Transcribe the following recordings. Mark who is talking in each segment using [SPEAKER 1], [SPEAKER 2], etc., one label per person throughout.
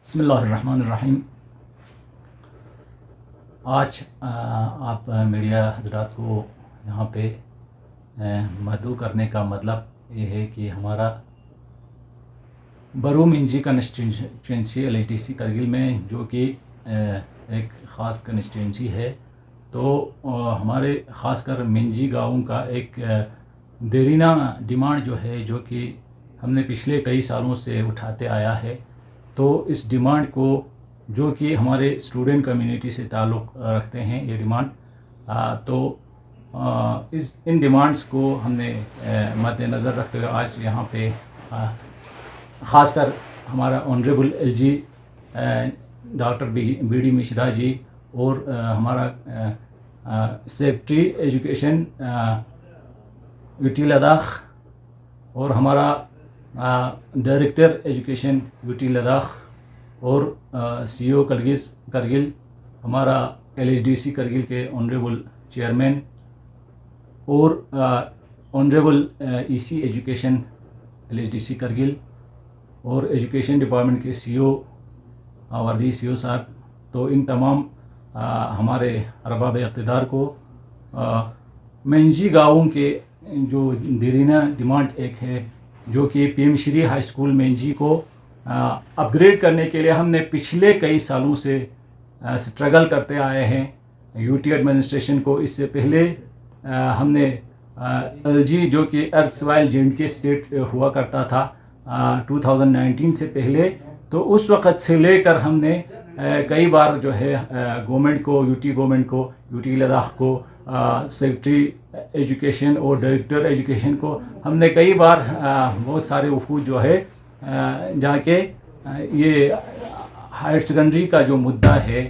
[SPEAKER 1] बिस्मिल्लाहिर्रहमानिर्रहीम। आज आप मीडिया हजरात को यहाँ पे मदऊ करने का मतलब ये है कि हमारा बरू मिंजी कंस्टिट्यूंसी LHDC करगिल में, जो कि एक ख़ास कंस्टिट्यूंसी है, तो हमारे ख़ासकर मिंजी गाँव का एक देरीना डिमांड जो है, जो कि हमने पिछले कई सालों से उठाते आया है। तो इस डिमांड को, जो कि हमारे स्टूडेंट कम्युनिटी से ताल्लुक़ रखते हैं ये डिमांड, इन डिमांड्स को हमने मद्देनज़र रखते हुए आज यहाँ पे ख़ासकर हमारा honourable LG doctor BD Mishra ji और हमारा सेक्रेटरी एजुकेशन UT लद्दाख और हमारा डायरेक्टर एजुकेशन UT लद्दाख और CEO करगिल, हमारा LHDC करगिल के ऑनरेबल चेयरमैन और honourable EC education LHDC Kargil और एजुकेशन डिपार्टमेंट के CEO वर्दी CEO साहब, तो इन तमाम हमारे अरबाब इक़्तिदार को मिंजी गाँवों के जो देरीना डिमांड एक है, जो कि PM श्री हाई स्कूल मिंजी को अपग्रेड करने के लिए हमने पिछले कई सालों से स्ट्रगल करते आए हैं। UT एडमिनिस्ट्रेशन को इससे पहले हमने LG, जो कि अर्सवाइल J&K स्टेट हुआ करता था 2019 से पहले, तो उस वक़्त से लेकर हमने कई बार जो है गवर्नमेंट को, UT गवर्नमेंट को, UT लद्दाख को, सेक्रेटरी एजुकेशन और डायरेक्टर एजुकेशन को हमने कई बार बहुत सारे वफूद जो है जाके ये हायर सेकेंडरी का जो मुद्दा है,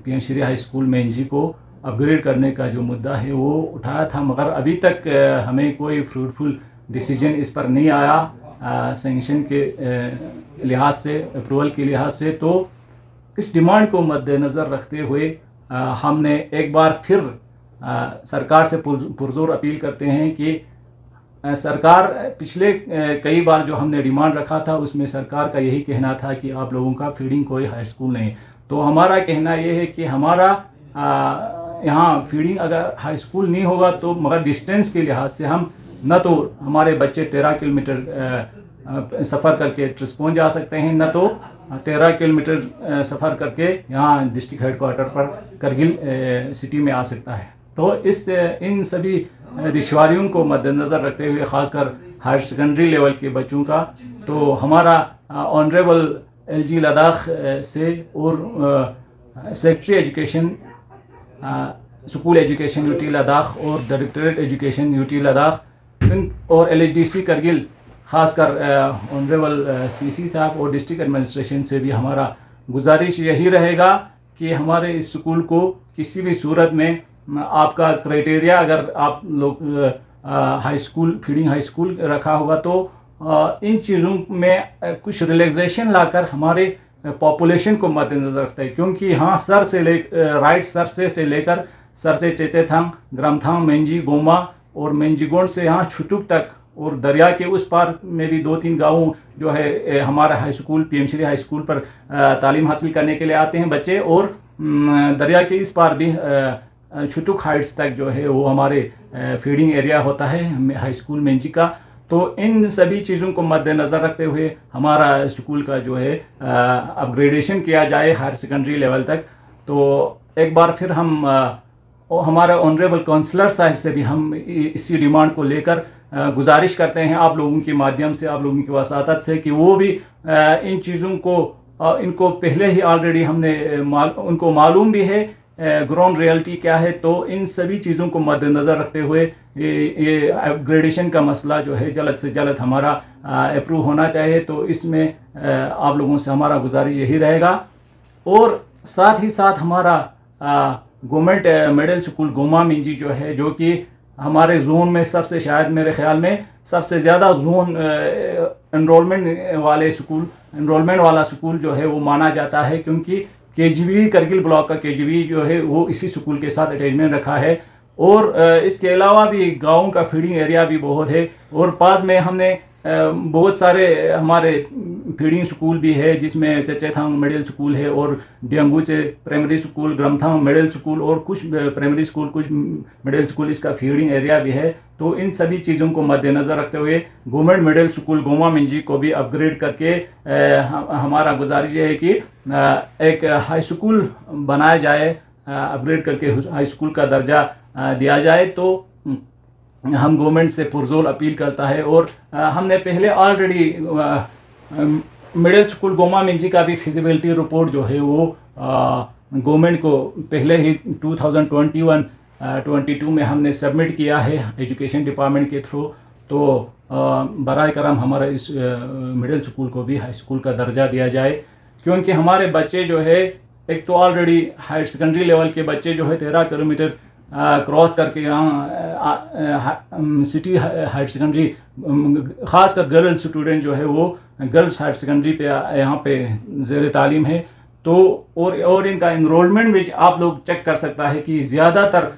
[SPEAKER 1] PM श्री हाई स्कूल मिंजी को अपग्रेड करने का जो मुद्दा है वो उठाया था, मगर अभी तक हमें कोई फ्रूटफुल डिसीजन इस पर नहीं आया सेंक्शन के लिहाज से, अप्रूवल के लिहाज से। तो इस डिमांड को मद्देनज़र रखते हुए हमने एक बार फिर सरकार से पुरजोर अपील करते हैं कि सरकार, पिछले कई बार जो हमने डिमांड रखा था उसमें सरकार का यही कहना था कि आप लोगों का फीडिंग कोई हाई स्कूल नहीं। तो हमारा कहना ये है कि हमारा यहाँ फीडिंग अगर हाई स्कूल नहीं होगा तो मगर डिस्टेंस के लिहाज से हम न तो हमारे बच्चे 13 किलोमीटर सफ़र करके ट्रिस्पोन जा सकते हैं, न तो 13 किलोमीटर सफ़र करके यहाँ डिस्ट्रिक्ट हेडक्वार्टर पर करगिल सिटी में आ सकता है। तो इन सभी दुश्वारियों को मद्देनज़र रखते हुए, ख़ासकर हायर सेकेंडरी लेवल के बच्चों का, तो हमारा ऑनरेबल LG लद्दाख से और secretary education school education UT Ladakh और डायरेक्टरेट एजुकेशन UT लद्दाख और LHDC करगिल, ख़ासकर ऑनरेबल CC साहब और डिस्ट्रिक्ट एडमिनिस्ट्रेशन से भी हमारा गुजारिश यही रहेगा कि हमारे इस स्कूल को किसी भी सूरत में आपका क्राइटेरिया, अगर आप लोग high school feeding high school रखा होगा तो इन चीज़ों में कुछ रिलैक्सेशन लाकर हमारे पॉपुलेशन को मद्देनज़र रखता है, क्योंकि यहाँ राइट सरसे से लेकर सरसे चेतेथांग, ग्रामथांग, मेंजी गोमा और मेंजीगोंड से यहाँ छुतुक तक और दरिया के उस पार में भी 2-3 गाँव जो है हमारा high school PM Shri high school पर तालीम हासिल करने के लिए आते हैं बच्चे, और दरिया के इस पार भी छुतुक हाइट्स तक जो है वो हमारे फीडिंग एरिया होता है हाई स्कूल मिंजी का। तो इन सभी चीज़ों को मद्देनज़र रखते हुए हमारा स्कूल का जो है अपग्रेडेशन किया जाए हायर सेकेंडरी लेवल तक। तो एक बार फिर हम हमारा ऑनरेबल काउंसलर साहब से भी हम इसी डिमांड को लेकर गुजारिश करते हैं आप लोगों के माध्यम से, आप लोगों की वसातत से, कि वो भी इन चीज़ों को इनको पहले ही ऑलरेडी हमने उनको मालूम भी है ग्राउंड रियलिटी क्या है। तो इन सभी चीज़ों को मद्देनज़र रखते हुए ये अपग्रेडेशन का मसला जो है जल्द से जल्द हमारा अप्रूव होना चाहिए। तो इसमें आप लोगों से हमारा गुजारिश यही रहेगा। और साथ ही साथ हमारा गवर्नमेंट मिडिल स्कूल गोमा मिंजी जो है, जो कि हमारे जोन में सबसे, शायद मेरे ख्याल में सबसे ज़्यादा जोन एनरोलमेंट वाला स्कूल जो है वो माना जाता है, क्योंकि KGB करगिल ब्लॉक का KGB जो है वो इसी स्कूल के साथ अटैचमेंट रखा है। और इसके अलावा भी गाँव का फीडिंग एरिया भी बहुत है, और पास में हमने बहुत सारे हमारे फीडिंग स्कूल भी है, जिसमें चचेथांग मिडिल स्कूल है और डियंगुचे प्राइमरी स्कूल, ग्रमथांग मिडिल स्कूल और कुछ प्राइमरी स्कूल, कुछ मिडिल स्कूल, इसका फीडिंग एरिया भी है। तो इन सभी चीज़ों को मद्देनज़र रखते हुए गवर्नमेंट मिडिल स्कूल गोमा मिंजी को भी अपग्रेड करके हमारा गुजारिश है कि एक हाई स्कूल बनाया जाए, अपग्रेड करके हाई स्कूल का दर्जा दिया जाए। तो हम गवर्नमेंट से पुरजोर अपील करता है। और हमने पहले ऑलरेडी मिडिल स्कूल गोमा मिंजी का भी फिजिबिलिटी रिपोर्ट जो है वो गवर्नमेंट को पहले ही 2021-22 में हमने सबमिट किया है एजुकेशन डिपार्टमेंट के थ्रू। तो बराए करम हमारा इस मिडिल स्कूल को भी हाई स्कूल का दर्जा दिया जाए, क्योंकि हमारे बच्चे जो है, एक तो ऑलरेडी हायर सेकेंडरी लेवल के बच्चे जो है 13 किलोमीटर क्रॉस करके यहाँ सिटी हायर सेकेंडरी, ख़ासकर गर्ल्स स्टूडेंट जो है वो गर्ल्स हायर सेकेंडरी पे यहाँ पे ज़ेर तालीम है। तो और इनका इनरोलमेंट भी आप लोग चेक कर सकता है कि ज़्यादातर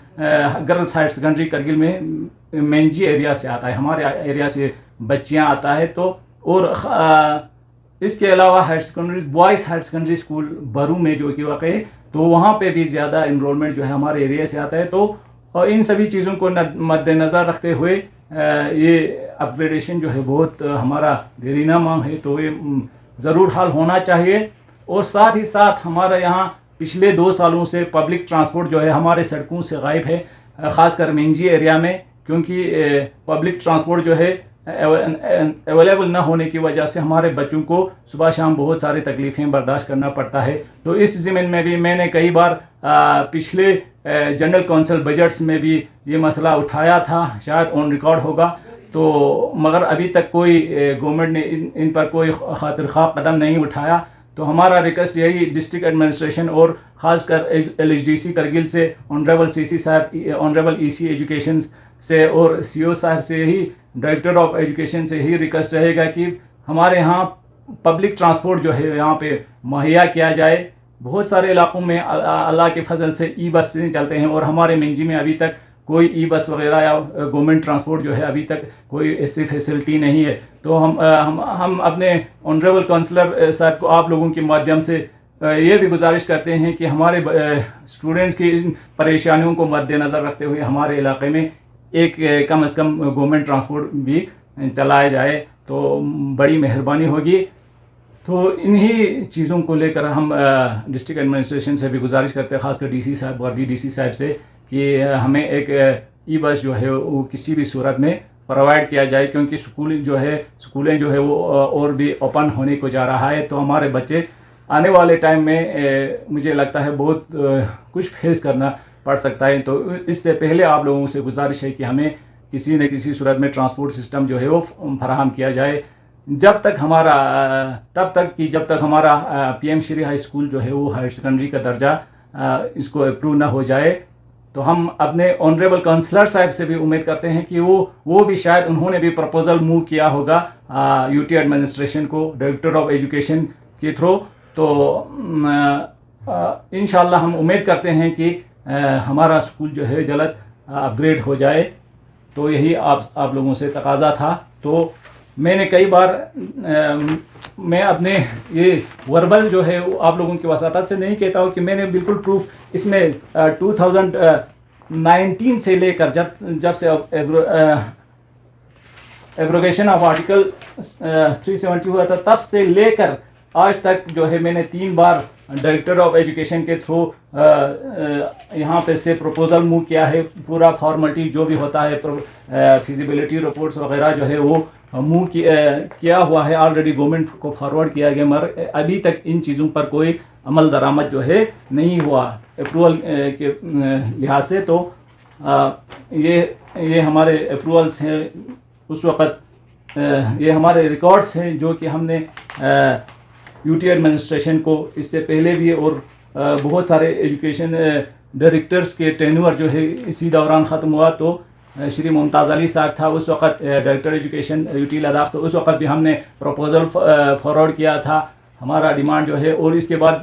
[SPEAKER 1] गर्ल्स हायर सेकेंडरी करगिल में मेंजी एरिया से आता है, हमारे एरिया से बच्चियाँ आता है। तो और इसके अलावा higher secondary boys higher secondary school Baru में जो कि वाक़ है, तो वहाँ पे भी ज़्यादा इनरोलमेंट जो है हमारे एरिया से आता है। तो इन सभी चीज़ों को मद्देनज़र रखते हुए ये अपग्रेडेशन जो है बहुत हमारा देरीना मांग है, तो ये ज़रूर हल होना चाहिए। और साथ ही साथ हमारा यहाँ पिछले 2 सालों से पब्लिक ट्रांसपोर्ट जो है हमारे सड़कों से गायब है, ख़ासकर मेंजी एरिया में, क्योंकि पब्लिक ट्रांसपोर्ट जो है अवेलेबल ना होने की वजह से हमारे बच्चों को सुबह शाम बहुत सारी तकलीफ़ें बर्दाश्त करना पड़ता है। तो इस ज़मीन में भी मैंने कई बार पिछले जनरल कौंसिल बजट्स में भी ये मसला उठाया था, शायद ऑन रिकॉर्ड होगा। तो मगर अभी तक कोई गवर्नमेंट ने इन पर कोई खातिर ख्वाह कदम नहीं उठाया। तो हमारा रिक्वेस्ट यही डिस्ट्रिक्ट एडमिनिस्ट्रेशन और ख़ासकर LHDC करगिल से, ऑनरेबल CC साहब, ऑनरेबल EC एजुकेशन से और CO साहब से ही, डायरेक्टर ऑफ एजुकेशन से ही रिक्वेस्ट रहेगा कि हमारे यहाँ पब्लिक ट्रांसपोर्ट जो है यहाँ पे मुहैया किया जाए। बहुत सारे इलाकों में अल्लाह के फजल से बस चलते हैं और हमारे मेंजी में अभी तक कोई बस वगैरह या गवर्नमेंट ट्रांसपोर्ट जो है अभी तक कोई ऐसी फैसिलिटी नहीं है। तो हम अपने ऑनरेबल काउंसलर साहब को आप लोगों के माध्यम से ये भी गुजारिश करते हैं कि हमारे स्टूडेंट्स की इन परेशानियों को मद्देनज़र रखते हुए हमारे इलाके में एक कम से कम गवर्नमेंट ट्रांसपोर्ट भी चलाया जाए तो बड़ी मेहरबानी होगी। तो इन्हीं चीज़ों को लेकर हम डिस्ट्रिक्ट एडमिनिस्ट्रेशन से भी गुजारिश करते हैं, ख़ासकर DC साहब, वर्दी DC साहब से, कि हमें एक बस जो है वो किसी भी सूरत में प्रोवाइड किया जाए, क्योंकि स्कूलें जो है वो और भी ओपन होने को जा रहा है। तो हमारे बच्चे आने वाले टाइम में मुझे लगता है बहुत कुछ फेस करना पड़ सकता है। तो इससे पहले आप लोगों से गुजारिश है कि हमें किसी न किसी सूरत में ट्रांसपोर्ट सिस्टम जो है वो फराहम किया जाए, जब तक हमारा PM श्री हाई स्कूल जो है वो हायर सेकेंडरी का दर्जा इसको अप्रूव ना हो जाए। तो हम अपने ऑनरेबल काउंसलर साहब से भी उम्मीद करते हैं कि वो भी शायद उन्होंने भी प्रपोजल मूव किया होगा UT एडमिनिस्ट्रेशन को, डायरेक्टर ऑफ एजुकेशन के थ्रू। तो इंशाल्लाह हम उम्मीद करते हैं कि हमारा स्कूल जो है जल्द अपग्रेड हो जाए। तो यही आप लोगों से तकाजा था। तो मैंने कई बार मैं अपने ये वर्बल जो है आप लोगों की वसातत से नहीं कहता हूँ कि मैंने बिल्कुल प्रूफ इसमें 2019 से लेकर जब से एब्रोगेशन ऑफ आर्टिकल 370 हुआ था तब से लेकर आज तक जो है मैंने 3 बार डायरेक्टर ऑफ एजुकेशन के थ्रू यहाँ पे से प्रपोजल मूव किया है। पूरा फॉर्मेलिटी जो भी होता है, फिजिबिलिटी रिपोर्ट्स वगैरह जो है वो मूव किया हुआ है, ऑलरेडी गवर्नमेंट को फॉरवर्ड किया गया, मगर अभी तक इन चीज़ों पर कोई अमल दरामद जो है नहीं हुआ अप्रूवल के लिहाज से। तो ये हमारे अप्रूवल्स हैं उस वक़्त, ये हमारे रिकॉर्ड्स हैं जो कि हमने UT एडमिनिस्ट्रेशन को इससे पहले भी और बहुत सारे एजुकेशन डायरेक्टर्स के टेन्योर जो है इसी दौरान ख़त्म हुआ। तो श्री मुमताज़ अली साहब था उस वक़्त डायरेक्टर एजुकेशन UT लद्दाख, तो उस वक़्त भी हमने प्रपोजल फॉरवर्ड किया था, हमारा डिमांड जो है। और इसके बाद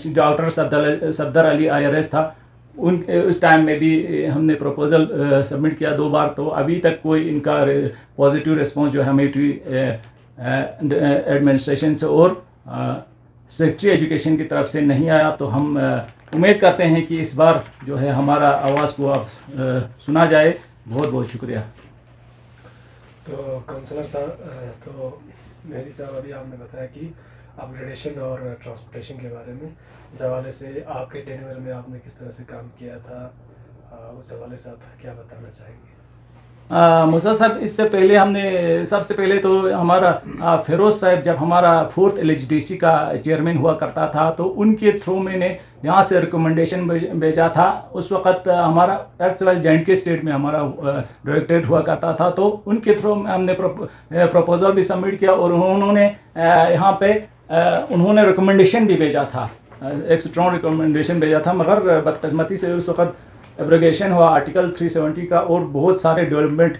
[SPEAKER 1] डॉक्टर सफदर अली IRS था, उन उस टाइम में भी हमने प्रपोज़ल सबमिट किया 2 बार, तो अभी तक कोई इनका पॉजिटिव रिस्पांस जो है हमें एडमिनिस्ट्रेशन से और सेक्रेटरी एजुकेशन की तरफ से नहीं आया। तो हम उम्मीद करते हैं कि इस बार जो है हमारा आवाज़ को अब सुना जाए। बहुत बहुत शुक्रिया।
[SPEAKER 2] तो काउंसलर साहब, तो मेहरी साहब, अभी आपने बताया कि अपग्रेडेशन और ट्रांसपोर्टेशन के बारे में, इस हवाले से आपके टेन्योर में आपने किस तरह से काम किया था, उस हवाले से आप क्या बताना चाहेंगे?
[SPEAKER 1] मूसा साहब, इससे पहले हमने सबसे पहले तो हमारा फिरोज़ साहब जब हमारा 4th LHDC का चेयरमैन हुआ करता था, तो उनके थ्रू मैंने यहाँ से रिकमेंडेशन भेजा था। उस वक़्त हमारा J&K स्टेट में हमारा डायरेक्टरेट हुआ करता था, तो उनके थ्रू हमने प्रपोज़ल भी सबमिट किया और उन्होंने यहाँ पे उन्होंने रिकमेंडेशन भी भेजा था, एक स्ट्रॉन्ग रिकमेंडेशन भेजा था। मगर बदकिस्मती से उस वक़्त एब्रोगेशन हुआ आर्टिकल 370 का और बहुत सारे डेवलपमेंट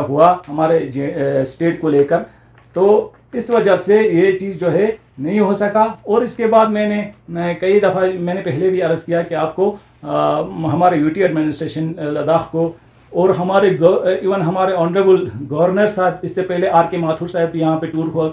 [SPEAKER 1] हुआ हमारे स्टेट को लेकर, तो इस वजह से ये चीज़ जो है नहीं हो सका। और इसके बाद मैंने कई दफ़ा मैंने पहले भी अर्ज़ किया कि आपको हमारे यूटी एडमिनिस्ट्रेशन लद्दाख को और हमारे इवन हमारे ऑनरेबल गवर्नर साहब, इससे पहले RK माथुर साहब भी यहाँ पे टूर हुआ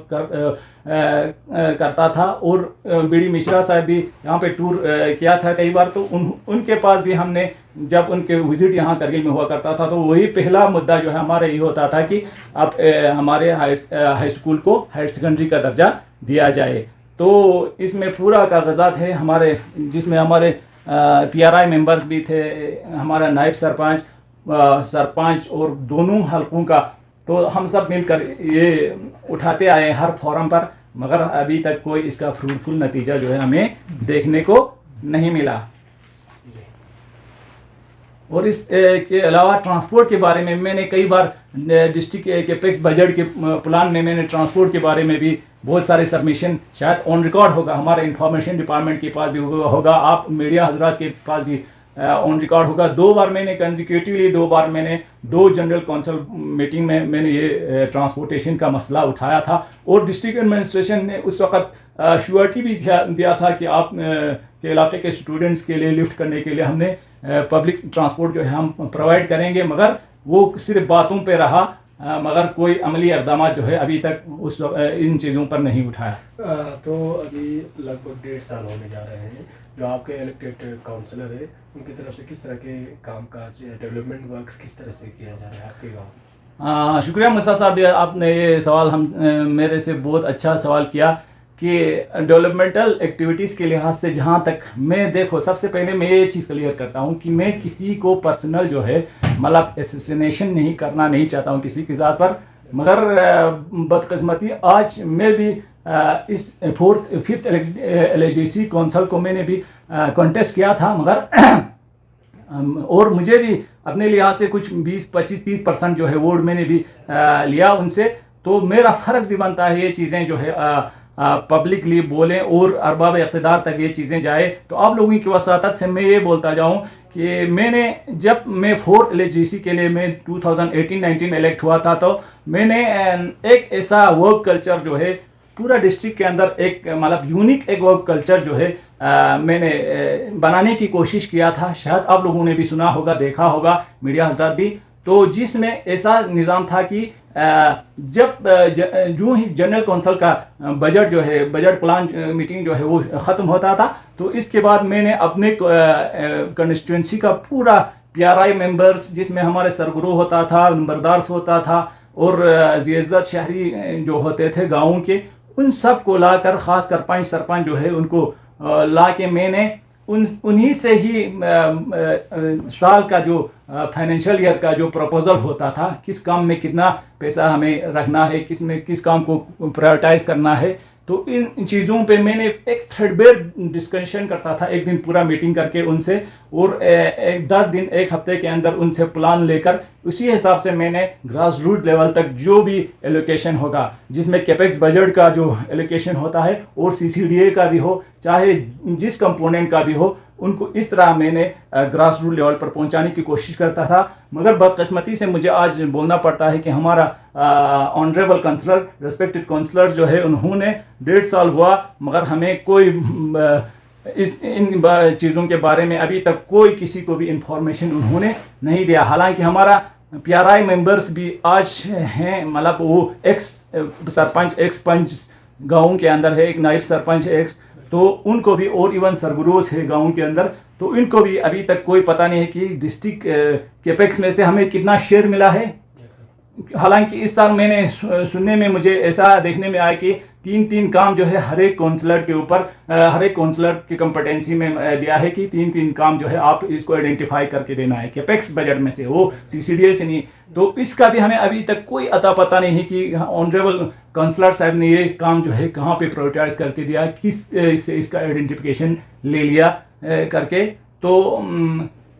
[SPEAKER 1] करता था और बीडी मिश्रा साहब भी यहाँ पे टूर किया था कई बार। तो उनके पास भी हमने जब उनके विज़िट यहाँ करगिल में हुआ करता था, तो वही पहला मुद्दा जो है हमारा ये होता था कि अब हमारे हाई स्कूल को हायर सेकेंडरी का दर्जा दिया जाए। तो इसमें पूरा कागजात है हमारे, जिसमें हमारे PRI मेंबर्स भी थे, हमारा नायब सरपंच और दोनों हलकों का, तो हम सब मिलकर ये उठाते आए हर फोरम पर, मगर अभी तक कोई इसका फ्रूटफुल नतीजा जो है हमें देखने को नहीं मिला। और इस के अलावा ट्रांसपोर्ट के बारे में मैंने कई बार डिस्ट्रिक्ट कैपेक्स बजट के प्लान में मैंने ट्रांसपोर्ट के बारे में भी बहुत सारे सबमिशन, शायद ऑन रिकॉर्ड होगा, हमारे इंफॉर्मेशन डिपार्टमेंट के पास भी होगा, आप मीडिया हजरात के पास भी ऑन रिकॉर्ड होगा। 2 बार मैंने कंजिक्यूटिवली 2 बार मैंने 2 जनरल काउंसिल मीटिंग में मैंने ये ट्रांसपोर्टेशन का मसला उठाया था और डिस्ट्रिक्ट एडमिनिस्ट्रेशन ने उस वक्त श्योरिटी भी दिया था कि आप के इलाके के स्टूडेंट्स के लिए लिफ्ट करने के लिए हमने पब्लिक ट्रांसपोर्ट जो है हम प्रोवाइड करेंगे, मगर वो सिर्फ बातों पे रहा, मगर कोई अमली इक़दाम जो है अभी तक इन चीज़ों पर नहीं उठाया।
[SPEAKER 2] तो अभी लगभग 1.5 साल होने जा रहे हैं, जो आपके इलेक्टेड काउंसलर है उनकी तरफ से किस तरह के कामकाज डेवलपमेंट वर्क्स किस तरह से किया जा रहा है आपके गाँव?
[SPEAKER 1] शुक्रिया मुसा साहब, आपने ये सवाल मेरे से बहुत अच्छा सवाल किया कि डेवलपमेंटल एक्टिविटीज़ के लिहाज से जहाँ तक मैं, देखो सबसे पहले मैं ये चीज़ क्लियर करता हूँ कि मैं किसी को पर्सनल जो है मतलब एसोसिनेशन नहीं करना नहीं चाहता हूँ किसी की ज़ात पर, मगर बदकिस्मती आज मैं भी इस 5th LHDC काउंसिल को मैंने भी कॉन्टेस्ट किया था, मगर और मुझे भी अपने लिहाज से कुछ 20-25-30% जो है वोट मैंने भी लिया उनसे। तो मेरा फ़र्ज़ भी बनता है ये चीज़ें जो है पब्लिकली बोलें और अरबाब इक़्तिदार तक ये चीज़ें जाए। तो आप लोगों की वसातत से मैं ये बोलता जाऊँ कि मैंने जब मैं 4th LHDC के लिए मैं 2018-19 में इलेक्ट हुआ था, तो मैंने एक ऐसा वर्क कल्चर जो है पूरा डिस्ट्रिक्ट के अंदर एक मतलब यूनिक एक वर्क कल्चर जो है मैंने बनाने की कोशिश किया था। शायद आप लोगों ने भी सुना होगा, देखा होगा, मीडिया हज़रात भी, तो जिसमें ऐसा निज़ाम था कि जब जो ही जनरल काउंसिल का बजट जो है, बजट प्लान मीटिंग जो है वो ख़त्म होता था, तो इसके बाद मैंने अपने कंस्टिट्यूंसी का पूरा PRI मेंबर्स, जिसमें हमारे सरगुरू होता था, नंबरदार्स होता था और ज़िय्ज़त शहरी जो होते थे गाँव के, उन सब को लाकर, ख़ासकर 5 सरपंच जो है उनको ला के मैंने उन्हीं से ही साल का जो फाइनेंशियल ईयर का जो प्रपोज़ल होता था, किस काम में कितना पैसा हमें रखना है, किस काम को प्रायोरिटाइज करना है, तो इन चीज़ों पे मैंने एक थ्रेडबेयर डिस्कशन करता था, एक दिन पूरा मीटिंग करके उनसे, और 10 दिन 1 हफ्ते के अंदर उनसे प्लान लेकर उसी हिसाब से मैंने ग्रास रूट लेवल तक जो भी एलोकेशन होगा, जिसमें कैपेक्स बजट का जो एलोकेशन होता है और CCDA का भी हो, चाहे जिस कंपोनेंट का भी हो, उनको इस तरह मैंने ग्रास रूट लेवल पर पहुंचाने की कोशिश करता था। मगर बदकिस्मती से मुझे आज बोलना पड़ता है कि हमारा ऑनरेबल काउंसलर, रेस्पेक्टेड काउंसलर जो है, उन्होंने 1.5 साल हुआ मगर हमें कोई इन चीज़ों के बारे में अभी तक कोई किसी को भी इंफॉर्मेशन उन्होंने नहीं दिया। हालांकि हमारा PRI मेंबर्स भी आज हैं, मतलब वो एक्स सरपंच, एक्स पंच गाँव के अंदर है, एक नायब सरपंच है एक्स, तो उनको भी, और इवन सरबरोज है गाँव के अंदर, तो इनको भी अभी तक कोई पता नहीं है कि डिस्ट्रिक्ट कैपेक्स में से हमें कितना शेयर मिला है। हालांकि इस साल मैंने सुनने में मुझे ऐसा देखने में आया कि 3-3 काम जो है हर एक काउंसलर के ऊपर, हर एक काउंसलर की कंपटेंसी में दिया है कि 3-3 काम जो है आप इसको आइडेंटिफाई करके देना है कैपेक्स बजट में से, वो CCDA से नहीं। तो इसका भी हमें अभी तक कोई अता पता नहीं है कि ऑनरेबल काउंसलर साहब ने ये काम जो है कहाँ पे प्रायोरिटाइज करके दिया, किस से इसका आइडेंटिफिकेशन ले लिया करके। तो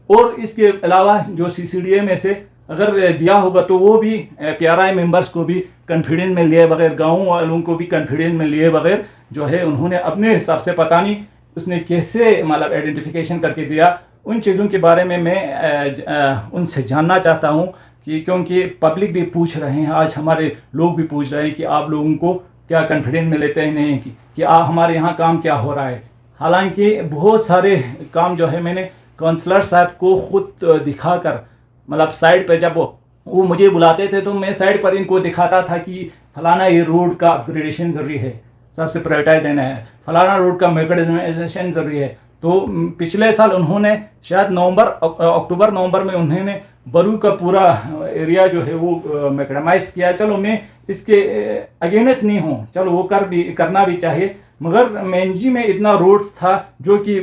[SPEAKER 1] और इसके अलावा जो CCDA में से अगर दिया होगा तो वो भी PRI मेंबर्स को भी कॉन्फिडेंस में लिए बगैर, गाँव वालों को भी कॉन्फिडेंस में लिए बगैर जो है उन्होंने अपने हिसाब से, पता नहीं उसने कैसे मतलब आइडेंटिफिकेशन करके दिया। उन चीज़ों के बारे में मैं उनसे जानना चाहता हूँ कि, क्योंकि पब्लिक भी पूछ रहे हैं, आज हमारे लोग भी पूछ रहे हैं कि आप लोगों को क्या कॉन्फिडेंस में लेते हैं नहीं कि हमारे यहाँ काम क्या हो रहा है। हालांकि बहुत सारे काम जो है मैंने काउंसलर साहब को खुद दिखाकर, मतलब साइड पे जब वो मुझे बुलाते थे तो मैं साइड पर इनको दिखाता था कि फलाना ये रोड का अपग्रेडेशन ज़रूरी है, सबसे प्रायोरिटाइज देना है, फलाना रोड का मैकेनाइजेशन ज़रूरी है। तो पिछले साल उन्होंने शायद अक्टूबर नवंबर में उन्होंने बरू का पूरा एरिया जो है वो मैकेनाइज किया। चलो मैं इसके अगेंस्ट नहीं हूँ, चलो वो करना भी चाहिए, मगर मेंजी में इतना रोड्स था जो कि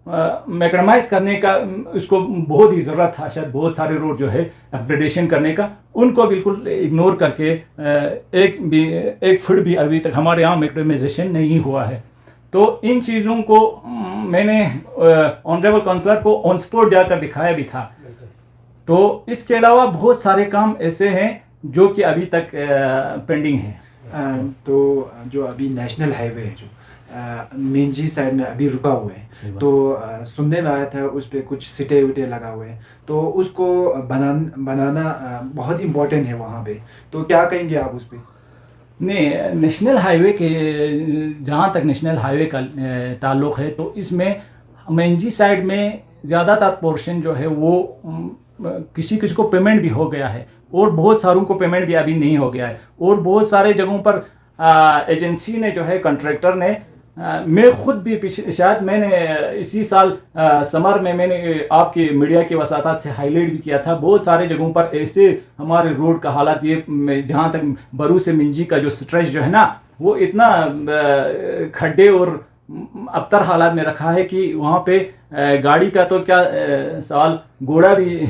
[SPEAKER 1] मैकेनाइज करने का उसको बहुत ही ज़रूरत था। शायद बहुत सारे रोड जो है अपग्रेडेशन करने का, उनको बिल्कुल इग्नोर करके एक फुट भी अभी तक हमारे यहाँ मैकेनाइजेशन नहीं हुआ है। तो इन चीज़ों को मैंने ऑनरेबल काउंसलर को ऑन स्पॉट जाकर दिखाया भी था। तो इसके अलावा बहुत सारे काम ऐसे हैं जो कि अभी तक पेंडिंग है।
[SPEAKER 3] तो जो अभी नेशनल हाईवे है जो मेंजी साइड में अभी रुका हुआ है, तो सुनने में आया था उस पर कुछ सिटे विटे लगा हुए हैं, तो उसको बनाना बहुत इम्पोर्टेंट है वहाँ पे, तो क्या कहेंगे आप उस पर?
[SPEAKER 1] नहीं, नेशनल हाईवे के, जहाँ तक नेशनल हाईवे का ताल्लुक़ है तो इसमें मेंजी साइड में ज़्यादातर पोर्शन जो है वो किसी को पेमेंट भी हो गया है और बहुत सारों को पेमेंट भी अभी नहीं हो गया है। और बहुत सारे जगहों पर एजेंसी ने जो है, कॉन्ट्रैक्टर ने, मैं खुद भी शायद मैंने इसी साल समर में मैंने आपकी मीडिया की वसातत से हाईलाइट भी किया था, बहुत सारे जगहों पर ऐसे हमारे रोड का हालत ये, जहाँ तक बरू से मिंजी का जो स्ट्रेच जो है ना, वो इतना खड्डे और अबतर हालात में रखा है कि वहाँ पे गाड़ी का तो क्या सवाल, घोड़ा भी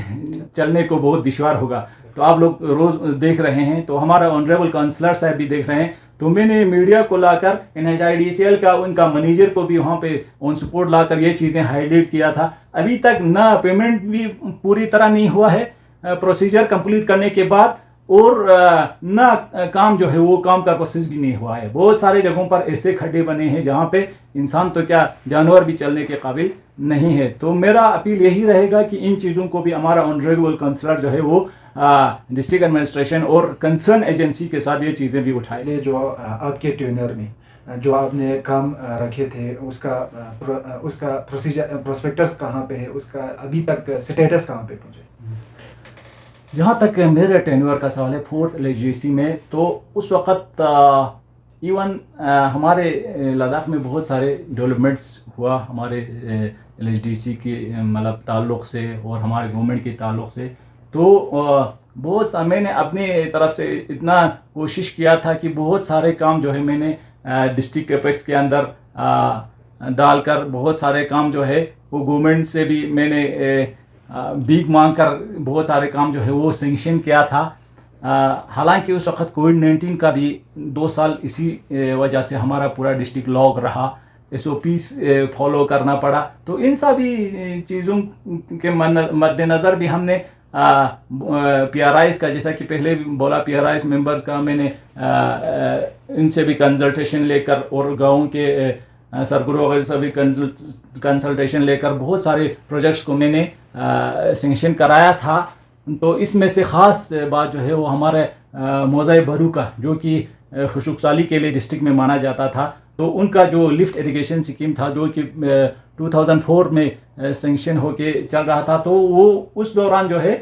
[SPEAKER 1] चलने को बहुत दुश्वार होगा। तो आप लोग रोज़ देख रहे हैं, तो हमारा ऑनरेबल काउंसलर साहब भी देख रहे हैं। तो मैंने मीडिया को लाकर NHIDCL का उनका मैनेजर को भी वहाँ पे ऑन सपोर्ट लाकर ये चीज़ें हाईलाइट किया था। अभी तक ना पेमेंट भी पूरी तरह नहीं हुआ है प्रोसीजर कंप्लीट करने के बाद, और ना काम जो है वो काम का प्रोसेस भी नहीं हुआ है। बहुत सारे जगहों पर ऐसे खड्डे बने हैं जहाँ पे इंसान तो क्या जानवर भी चलने के काबिल नहीं है। तो मेरा अपील यही रहेगा कि इन चीज़ों को भी हमारा ऑनरेबल काउंसलर जो है वो डिस्ट्रिक्ट एडमिनिस्ट्रेशन और कंसर्न एजेंसी के साथ ये चीज़ें भी उठाए।
[SPEAKER 3] ये जो आपके ट्यूनर में जो आपने काम रखे थे उसका प्रोसीजर, प्रोस्पेक्टस कहाँ पे है, उसका अभी तक स्टेटस कहाँ पे पहुँचे?
[SPEAKER 1] जहाँ तक मेरे टेन्योर का सवाल है 4th LHDC में, तो उस वक़्त इवन हमारे लद्दाख में बहुत सारे डेवलपमेंट्स हुआ हमारे LHDC के मतलब ताल्लुक़ से और हमारे गवर्नमेंट के ताल्लुक़ से। तो बहुत मैंने अपनी तरफ से इतना कोशिश किया था कि बहुत सारे काम जो है मैंने डिस्ट्रिक्ट कैपेक्स के अंदर डालकर बहुत सारे काम जो है वो गवर्नमेंट से भी मैंने भीख मांग कर बहुत सारे काम जो है वो सेंक्शन किया था। हालांकि उस वक़्त कोविड-19 का भी 2 साल इसी वजह से हमारा पूरा डिस्ट्रिक्ट लॉक रहा, SOPs फॉलो करना पड़ा। तो इन सभी चीज़ों के मद्देनज़र भी हमने PRIs का, जैसा कि पहले भी बोला, PRIs मेंबर्स का मैंने इनसे भी कंसल्टेशन लेकर और गाँव के सरगुरु वगैरह से भी कंसल्टेशन लेकर बहुत सारे प्रोजेक्ट्स को मैंने सेंक्शन कराया था। तो इसमें से ख़ास बात जो है वो हमारे मौज़ा बरू का, जो कि खुशुकसाली के लिए डिस्ट्रिक्ट में माना जाता था, तो तो उनका जो लिफ्ट इरिगेशन स्कीम था जो कि 2004 में सेंक्शन होके चल रहा था, तो वो उस दौरान जो है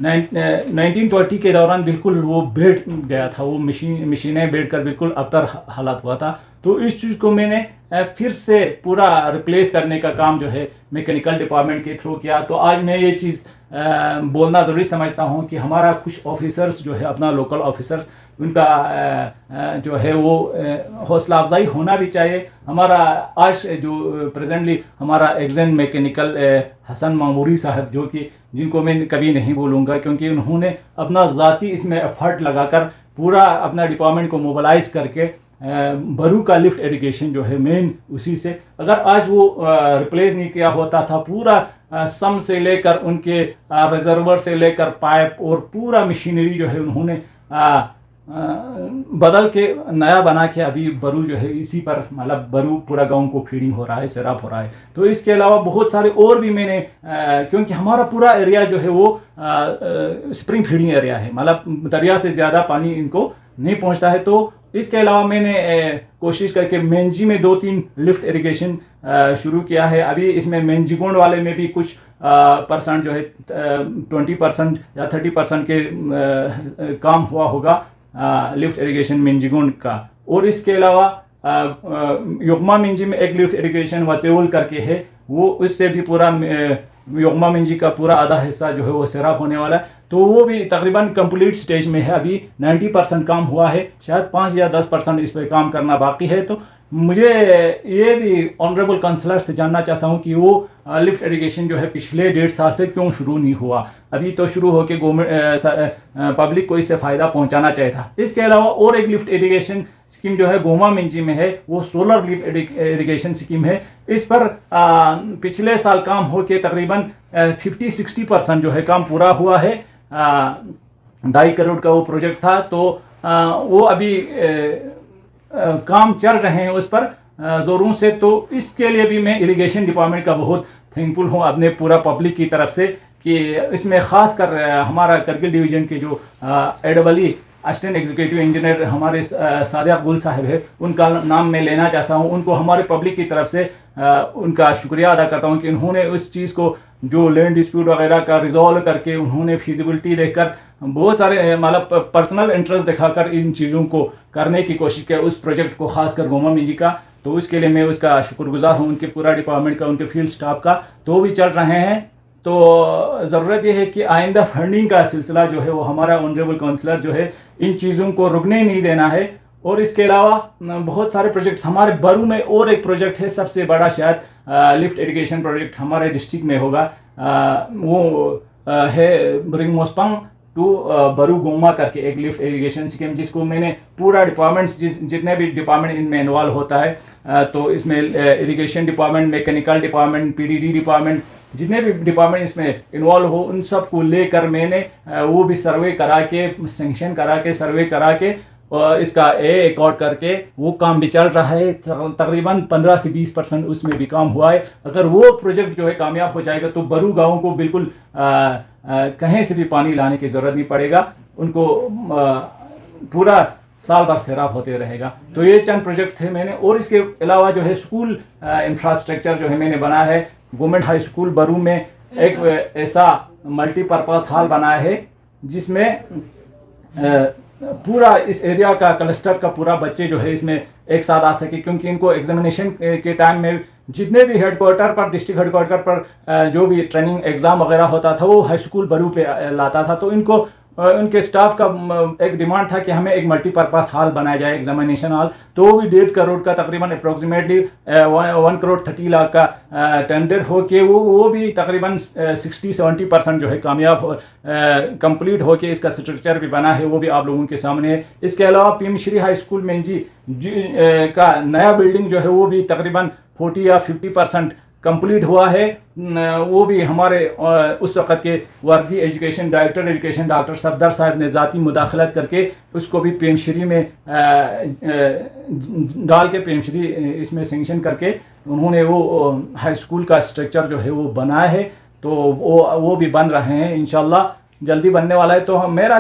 [SPEAKER 1] 1920 के दौरान बिल्कुल वो बैठ गया था, वो मशीनें बैठ कर बिल्कुल अबतर हालत हुआ था। तो इस चीज़ को मैंने फिर से पूरा रिप्लेस करने का काम जो है मैकेनिकल डिपार्टमेंट के थ्रू किया। तो आज मैं ये चीज़ बोलना ज़रूरी समझता हूँ कि हमारा कुछ ऑफिसर्स जो है, अपना लोकल ऑफिसर्स, उनका जो है वो हौसला अफजाई होना भी चाहिए। हमारा आज जो प्रेजेंटली हमारा एग्जन मैकेनिकल हसन मामूरी साहब, जो कि जिनको मैं कभी नहीं भूलूंगा, क्योंकि उन्होंने अपना ज़ाती इसमें एफर्ट लगाकर पूरा अपना डिपार्टमेंट को मोबिलाइज करके बरू का लिफ्ट इरिगेशन जो है मेन उसी से, अगर आज वो रिप्लेस नहीं किया होता था, पूरा सम से लेकर उनके रिजर्वर से लेकर पाइप और पूरा मशीनरी जो है उन्होंने बदल के नया बना के अभी बरू जो है इसी पर, मतलब बरू पूरा गांव को फीडिंग हो रहा है, सैराब हो रहा है। तो इसके अलावा बहुत सारे और भी मैंने क्योंकि हमारा पूरा एरिया जो है वो स्प्रिंग फीडिंग एरिया है, मतलब दरिया से ज़्यादा पानी इनको नहीं पहुंचता है। तो इसके अलावा मैंने कोशिश करके मेंजी में 2-3 लिफ्ट इरिगेशन शुरू किया है। अभी इसमें मेंजीगोंड वाले में भी कुछ परसेंट जो है 20% या 30% के काम हुआ होगा लिफ्ट इरिगेशन मेंजीगोंड का। और इसके अलावा योगमा मिंजी में एक लिफ्ट इरिगेशन वचेवल करके है, वो उससे भी पूरा योगमा मिंजी का पूरा आधा हिस्सा जो है वो सैराब होने वाला है। तो वो भी तकरीबन कंप्लीट स्टेज में है, अभी 90% काम हुआ है, शायद 5 या 10% इस पर काम करना बाकी है। तो मुझे ये भी ऑनरेबल काउंसलर से जानना चाहता हूँ कि वो लिफ्ट इरिगेशन जो है पिछले 1.5 साल से क्यों शुरू नहीं हुआ। अभी तो शुरू होकर गवर्नमेंट पब्लिक को इससे फ़ायदा पहुँचाना चाहिए था। इसके अलावा और एक लिफ्ट इरिगेशन स्कीम जो है गोमा मिंजी में है, वो सोलर लिफ्ट इरिगेशन स्कीम है। इस पर पिछले साल काम होके तकरीबन 50-60% जो है काम पूरा हुआ है। 2.5 करोड़ का वो प्रोजेक्ट था, तो वो अभी काम चल रहे हैं उस पर ज़ोरों से। तो इसके लिए भी मैं इरिगेशन डिपार्टमेंट का बहुत थैंकफुल हूँ अपने पूरा पब्लिक की तरफ से, कि इसमें ख़ास कर हमारा करगिल डिवीज़न के जो AEE असिस्टेंट एग्जीक्यूटिव इंजीनियर हमारे सादिया गुल साहब है, उनका नाम मैं लेना चाहता हूँ। उनको हमारे पब्लिक की तरफ से उनका शुक्रिया अदा करता हूँ कि उन्होंने उस चीज़ को, जो लैंड डिस्प्यूट वगैरह का रिजॉल्व करके, उन्होंने फिजिबिलिटी देखकर, बहुत सारे मतलब पर्सनल इंटरेस्ट दिखाकर इन चीज़ों को करने की कोशिश किया, उस प्रोजेक्ट को खासकर गोमा मिंजी का। तो उसके लिए मैं उसका शुक्रगुजार हूँ, उनके पूरा डिपार्टमेंट का, उनके फील्ड स्टाफ का। तो भी चल रहे हैं। तो ज़रूरत यह है कि आइंदा फंडिंग का सिलसिला जो है वो हमारा ऑनरेबल काउंसलर जो है इन चीज़ों को रुकने नहीं देना है। और इसके अलावा बहुत सारे प्रोजेक्ट्स हमारे बरू में, और एक प्रोजेक्ट है सबसे बड़ा शायद लिफ्ट इरिगेशन प्रोजेक्ट हमारे डिस्ट्रिक्ट में होगा, वो है ब्रिंग मोस्पंग टू बरू गोमा करके एक लिफ्ट इरिगेशन स्कीम, जिसको मैंने पूरा डिपार्टमेंट्स जितने भी डिपार्टमेंट इनमें इन्वॉल्व होता है, तो इसमें irrigation department, mechanical department, PDD department, जितने भी डिपार्टमेंट इसमें इन्वॉल्व हो, उन सब को लेकर मैंने वो भी सर्वे करा के, सेंक्शन करा के, सर्वे करा के, और इसका एकॉर्ड करके वो काम भी चल रहा है। तकरीबन 15 से 20% उसमें भी काम हुआ है। अगर वो प्रोजेक्ट जो है कामयाब हो जाएगा तो बरू गाँव को बिल्कुल कहीं से भी पानी लाने की ज़रूरत नहीं पड़ेगा, उनको पूरा साल भर सैराब होते रहेगा। तो ये चंद प्रोजेक्ट थे मैंने। और इसके अलावा जो है स्कूल इंफ्रास्ट्रक्चर जो है मैंने बनाया है। गवर्नमेंट हाई स्कूल बरू में एक ऐसा मल्टीपर्पज़ हॉल बनाया है जिसमें पूरा इस एरिया का क्लस्टर का पूरा बच्चे जो है इसमें एक साथ आ सके, क्योंकि इनको एग्जामिनेशन के टाइम में जितने भी हेडक्वार्टर पर, डिस्ट्रिक्ट हेडक्वार्टर पर जो भी ट्रेनिंग एग्ज़ाम वगैरह होता था वो हाई स्कूल बरू पे लाता था। तो इनको उनके स्टाफ का एक डिमांड था कि हमें एक मल्टीपर्पज़ हॉल बनाया जाए, एग्जामिनेशन हॉल। तो वो भी 1.5 करोड़ का, तकरीबन अप्रोक्सीमेटली 1 करोड़ 30 लाख का टेंडर हो के वो भी तकरीबन 60-70% जो है कामयाब कंप्लीट हो के इसका स्ट्रक्चर भी बना है, वो भी आप लोगों के सामने है। इसके अलावा PM श्री हाई स्कूल में का नया बिल्डिंग जो है वो भी तकरीबन 40 या 50% कंप्लीट हुआ है। वो भी हमारे उस वक़्त के वर्दी education director education doctor Safdar साहब ने ज़ाती मुदाखलत करके उसको भी PM श्री में डाल के PM श्री इसमें सेंक्शन करके उन्होंने वो हाई स्कूल का स्ट्रक्चर जो है वो बनाया है। तो वो भी बन रहे हैं इंशाल्लाह। जल्दी बनने वाला है। तो हमारा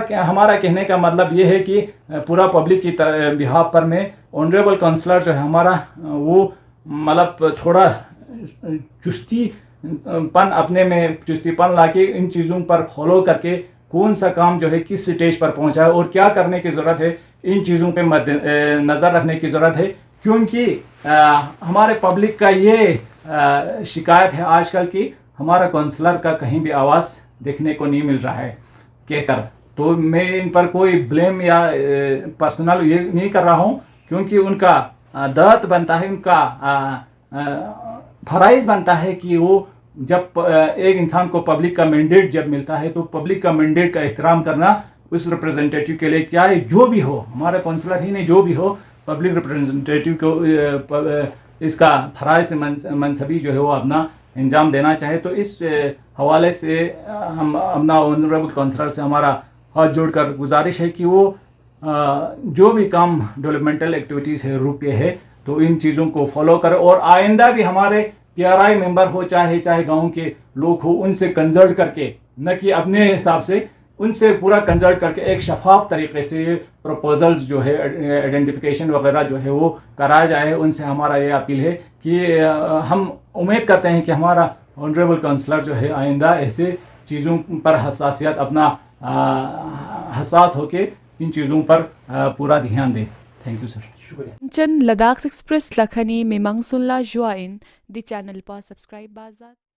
[SPEAKER 1] कहने का मतलब ये है कि पूरा पब्लिक की बिहाफ पर में ऑनरेबल काउंसलर जो है हमारा वो मतलब थोड़ा चुस्तीपन अपने में चुस्तीपन लाके इन चीज़ों पर फॉलो करके कौन सा काम जो है किस स्टेज पर पहुंचा है और क्या करने की ज़रूरत है, इन चीज़ों पे नज़र रखने की ज़रूरत है। क्योंकि हमारे पब्लिक का ये शिकायत है आजकल की हमारा काउंसलर का कहीं भी आवाज़ देखने को नहीं मिल रहा है कहकर। तो मैं इन पर कोई ब्लेम या पर्सनल ये नहीं कर रहा हूँ, क्योंकि उनका दायित्व बनता है, उनका फराइज बनता है कि वो जब एक इंसान को पब्लिक का मैंडेट जब मिलता है तो पब्लिक का मैंडेट का एहतराम करना उस रिप्रेजेंटेटिव के लिए, क्या है जो भी हो, हमारा काउंसलर ही नहीं जो भी हो, पब्लिक रिप्रेजेंटेटिव को इसका फराइज से मनसबी जो है वो अपना अंजाम देना चाहे। तो इस हवाले से हम अपना ऑनरेबल काउंसलर से हमारा हाथ जोड़कर गुजारिश है कि वो जो भी काम डेवलपमेंटल एक्टिविटीज़ है रुके है तो इन चीज़ों को फॉलो करें और आइंदा भी हमारे PRI मेंबर हो चाहे गांव के लोग हो, उनसे कंसल्ट करके, न कि अपने हिसाब से, उनसे पूरा कंसल्ट करके एक शफाफ तरीके से प्रपोजल्स जो है आइडेंटिफिकेशन वगैरह जो है वो कराया जाए। उनसे हमारा ये अपील है कि हम उम्मीद करते हैं कि हमारा ऑनरेबल काउंसलर जो है आइंदा ऐसे चीज़ों पर हसासियत अपना हसास होके इन चीज़ों पर पूरा ध्यान दें। Thank you sir.
[SPEAKER 2] शुक्रिया।
[SPEAKER 4] चन लद्दाख एक्सप्रेस लखनी में मंगसुल्ला जुआइन दी चैनल पर सब्सक्राइब बाजात।